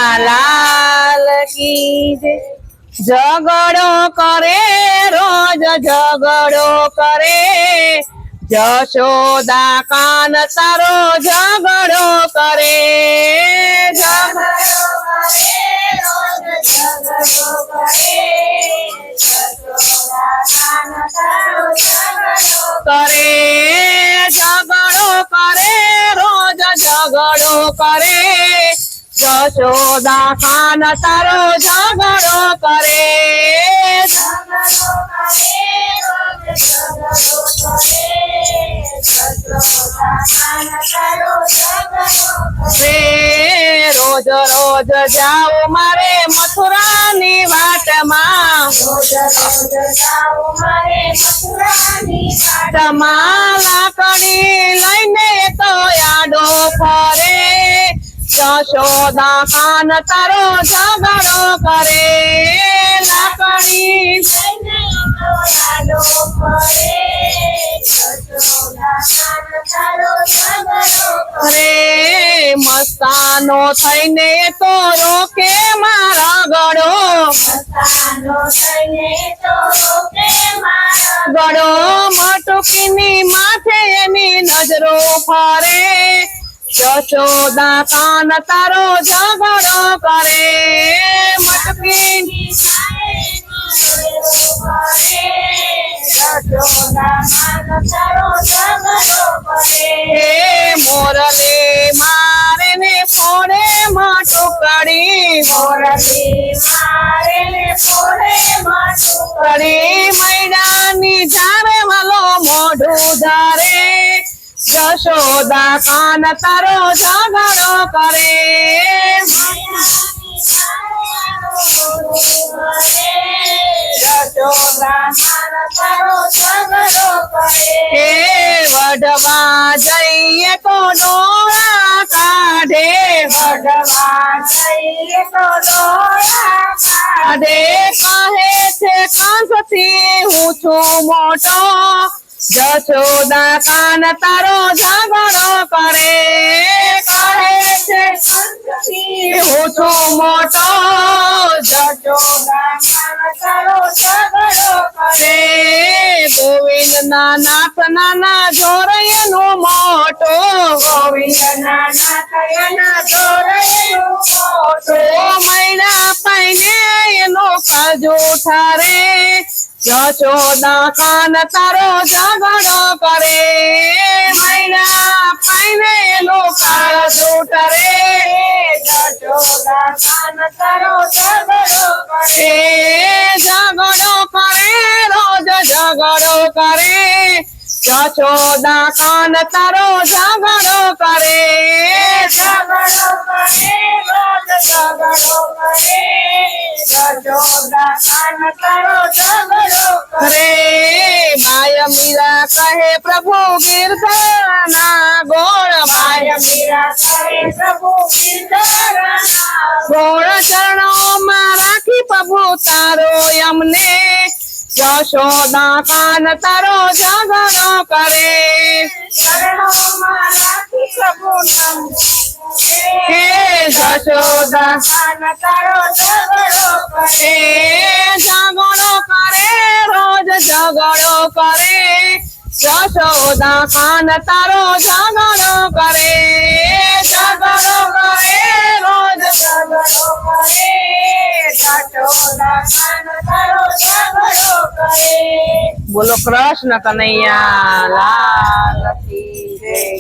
लाल की झगड़ो करे रोज झगड़ो करे जशोदा कान तारो झगड़ो करे झगड़ो करे रोज झगड़ो करे जशोदा कान तारो झगड़ो करे रोज रोज जाओ मारे मथुरा नी वाट मां माला कड़ी लईने तो याडो फरे जशोदा कान तारो झगड़ो करे लाकड़ी रे मस्तानो थईने तो रोके मारा गड़ो गड़ो मटुकीनी माथे एनी नजरो फरे जशोदा कान तारो झगड़ो करे मटकी मोरले मारे ने फोड़े माटुकड़ी मैदानी जारे वालो मोढू धारे जशोदा कान तारो झगड़ो करे वडवा जइए तो डोरा काढे काढे कहे छे कंसथी हूँ छू मोटो जशोदा कान तारो झगड़ो करे कहे छे कंसथी हूँ छू मोटो जशोदा कान तारो झगड़ो करे गोविंद नाथ नाना जोरयनु मोटो गोविंद नाथ जोरयनु मोटो मैना पाइने एनो काजू ठारे जशोदा कान तारो झगड़ो करे मैना पाइने एनो काजू ठारे जशोदा कान तारो झगड़ो करे रोज झगड़ो करे जशोदा कान तारो झगड़ो करे रोज झगड़ो करे जशोदा कान तारो झगड़ो करे माया मीरा कहे प्रभु गिरधरना गोड़ माया मीरा कहे प्रभु गिरधरना गोड़ चरणों में राखी प्रभु तारो यमने जशोदा कान तारो झगड़ो करे जशोदा कान तारो झगड़ो करे झगड़ो करे रोज झगड़ो करे जशोदा कान तारो झगड़ो करे रोज झगड़ो करे जशोदा कान तारो झगड़ो करे। बोलो कृष्ण कन्हैया लाल की जय।